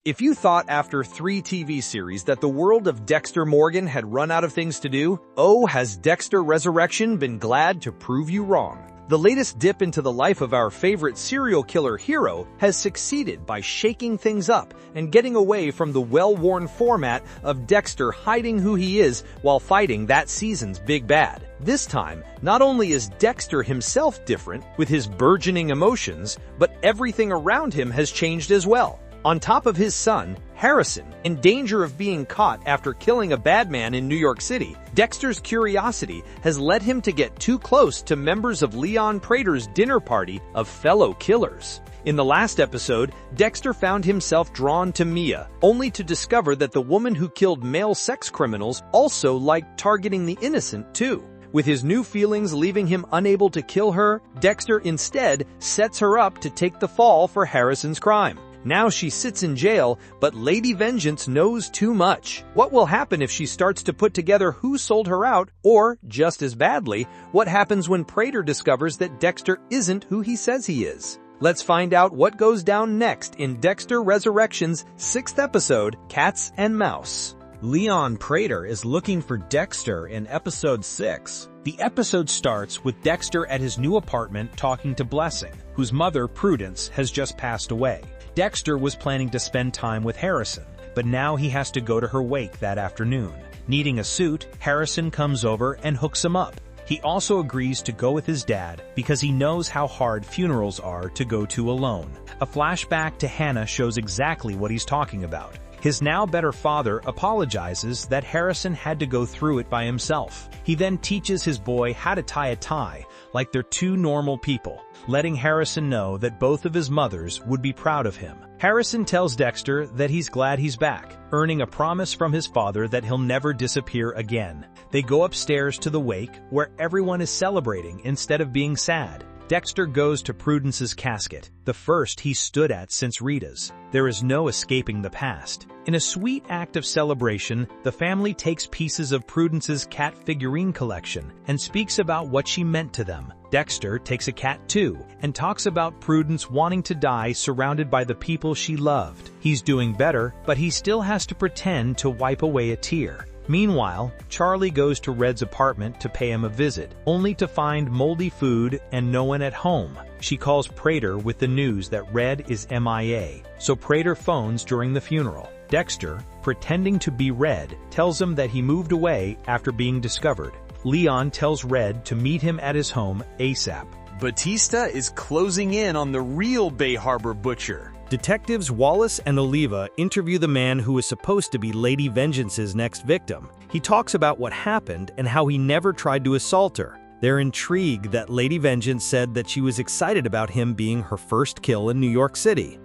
If you thought after 3 TV series that the world of Dexter Morgan had run out of things to do, oh, has Dexter Resurrection been glad to prove you wrong. The latest dip into the life of our favorite serial killer hero has succeeded by shaking things up and getting away from the well-worn format of Dexter hiding who he is while fighting that season's big bad. This time, not only is Dexter himself different with his burgeoning emotions, but everything around him has changed as well. On top of his son, Harrison, in danger of being caught after killing a bad man in New York City, Dexter's curiosity has led him to get too close to members of Leon Prater's dinner party of fellow killers. In the last episode, Dexter found himself drawn to Mia, only to discover that the woman who killed male sex criminals also liked targeting the innocent too. With his new feelings leaving him unable to kill her, Dexter instead sets her up to take the fall for Harrison's crime. Now she sits in jail, but Lady Vengeance knows too much. What will happen if she starts to put together who sold her out, or, just as badly, what happens when Prater discovers that Dexter isn't who he says he is? Let's find out what goes down next in Dexter Resurrection's 6th episode, Cats and Mouse. Leon Prater is looking for Dexter in episode 6. The episode starts with Dexter at his new apartment talking to Blessing, whose mother, Prudence, has just passed away. Dexter was planning to spend time with Harrison, but now he has to go to her wake that afternoon. Needing a suit, Harrison comes over and hooks him up. He also agrees to go with his dad because he knows how hard funerals are to go to alone. A flashback to Hannah shows exactly what he's talking about. His now better father apologizes that Harrison had to go through it by himself. He then teaches his boy how to tie a tie, like they're two normal people, letting Harrison know that both of his mothers would be proud of him. Harrison tells Dexter that he's glad he's back, earning a promise from his father that he'll never disappear again. They go upstairs to the wake, where everyone is celebrating instead of being sad. Dexter goes to Prudence's casket, the first he stood at since Rita's. There is no escaping the past. In a sweet act of celebration, the family takes pieces of Prudence's cat figurine collection and speaks about what she meant to them. Dexter takes a cat too and talks about Prudence wanting to die surrounded by the people she loved. He's doing better, but he still has to pretend to wipe away a tear. Meanwhile, Charley goes to Red's apartment to pay him a visit, only to find moldy food and no one at home. She calls Prater with the news that Red is MIA, so Prater phones during the funeral. Dexter, pretending to be Red, tells him that he moved away after being discovered. Leon tells Red to meet him at his home ASAP. Batista is closing in on the real Bay Harbor butcher. Detectives Wallace and Oliva interview the man who is supposed to be Lady Vengeance's next victim. He talks about what happened and how he never tried to assault her. They're intrigued that Lady Vengeance said that she was excited about him being her first kill in New York City.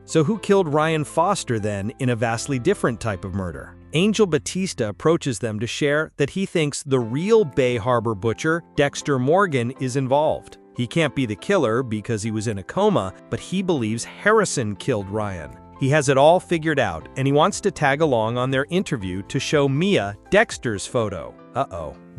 So who killed Ryan Foster then in a vastly different type of murder? Angel Batista approaches them to share that he thinks the real Bay Harbor butcher, Dexter Morgan, is involved. He can't be the killer because he was in a coma, but he believes Harrison killed Ryan. He has it all figured out, and he wants to tag along on their interview to show Mia Dexter's photo.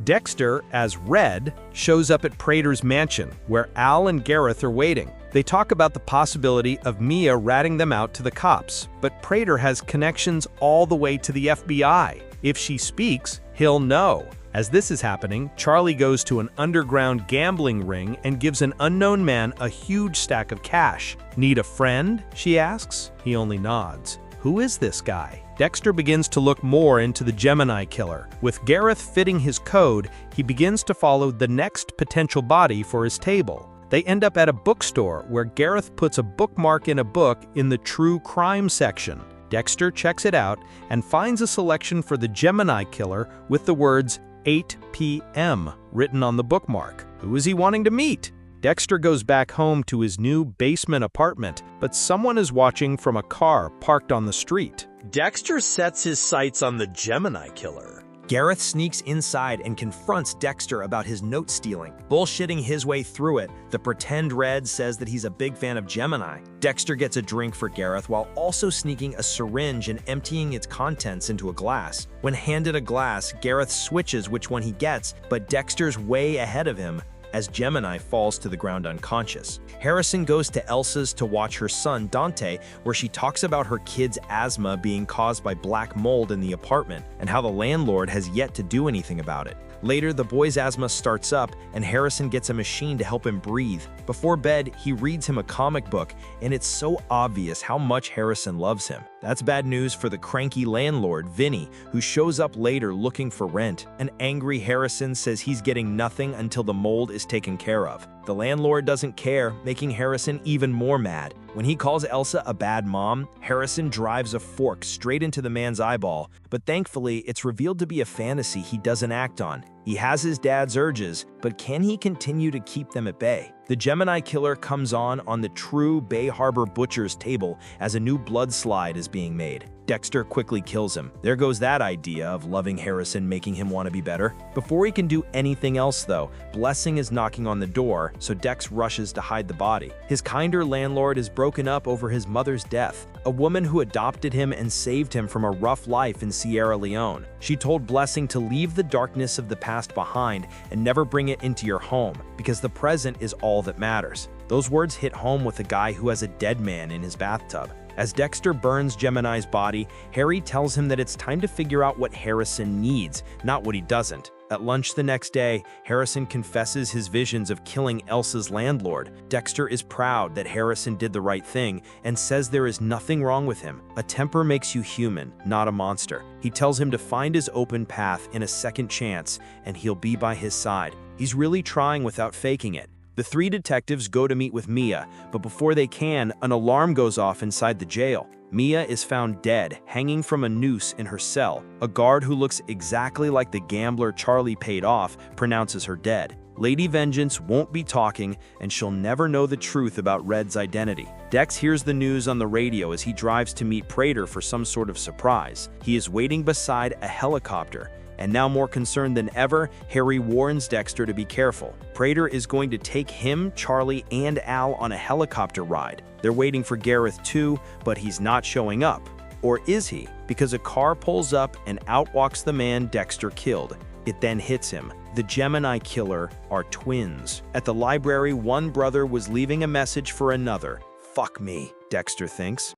Dexter, as Red, shows up at Prater's mansion, where Al and Gareth are waiting. They talk about the possibility of Mia ratting them out to the cops, but Prater has connections all the way to the FBI. If she speaks, he'll know. As this is happening, Charley goes to an underground gambling ring and gives an unknown man a huge stack of cash. "Need a friend?" she asks. He only nods. Who is this guy? Dexter begins to look more into the Gemini killer. With Gareth fitting his code, he begins to follow the next potential body for his table. They end up at a bookstore where Gareth puts a bookmark in a book in the true crime section. Dexter checks it out and finds a selection for the Gemini killer with the words 8 p.m. written on the bookmark. Who is he wanting to meet? Dexter goes back home to his new basement apartment, but someone is watching from a car parked on the street. Dexter sets his sights on the Gemini killer. Gareth sneaks inside and confronts Dexter about his note stealing. Bullshitting his way through it, the pretend Red says that he's a big fan of Gemini. Dexter gets a drink for Gareth while also sneaking a syringe and emptying its contents into a glass. When handed a glass, Gareth switches which one he gets, but Dexter's way ahead of him. as Gemini falls to the ground unconscious. Harrison goes to Elsa's to watch her son, Dante, where she talks about her kid's asthma being caused by black mold in the apartment and how the landlord has yet to do anything about it. Later, the boy's asthma starts up, and Harrison gets a machine to help him breathe. Before bed, he reads him a comic book, and it's so obvious how much Harrison loves him. That's bad news for the cranky landlord, Vinny, who shows up later looking for rent. An angry Harrison says he's getting nothing until the mold is taken care of. The landlord doesn't care, making Harrison even more mad. When he calls Elsa a bad mom, Harrison drives a fork straight into the man's eyeball, but thankfully it's revealed to be a fantasy he doesn't act on. He has his dad's urges, but can he continue to keep them at bay? The Gemini killer comes on the true Bay Harbor butcher's table as a new blood slide is being made. Dexter quickly kills him. There goes that idea of loving Harrison making him want to be better. Before he can do anything else though, Blessing is knocking on the door, so Dex rushes to hide the body. His kinder landlord is broken up over his mother's death, a woman who adopted him and saved him from a rough life in Sierra Leone. She told Blessing to leave the darkness of the past behind and never bring it into your home, because the present is all that matters. Those words hit home with a guy who has a dead man in his bathtub. As Dexter burns Gemini's body, Harry tells him that it's time to figure out what Harrison needs, not what he doesn't. At lunch the next day, Harrison confesses his visions of killing Elsa's landlord. Dexter is proud that Harrison did the right thing and says there is nothing wrong with him. A temper makes you human, not a monster. He tells him to find his open path in a second chance, and he'll be by his side. He's really trying without faking it. The three detectives go to meet with Mia, but before they can, an alarm goes off inside the jail. Mia is found dead, hanging from a noose in her cell. A guard who looks exactly like the gambler Charley paid off pronounces her dead. Lady Vengeance won't be talking, and she'll never know the truth about Red's identity. Dex hears the news on the radio as he drives to meet Prater for some sort of surprise. He is waiting beside a helicopter. And now more concerned than ever, Harry warns Dexter to be careful. Prater is going to take him, Charley, and Al on a helicopter ride. They're waiting for Gareth too, but he's not showing up. Or is he? Because a car pulls up and out walks the man Dexter killed. It then hits him. The Gemini killer are twins. At the library, one brother was leaving a message for another. Fuck me, Dexter thinks.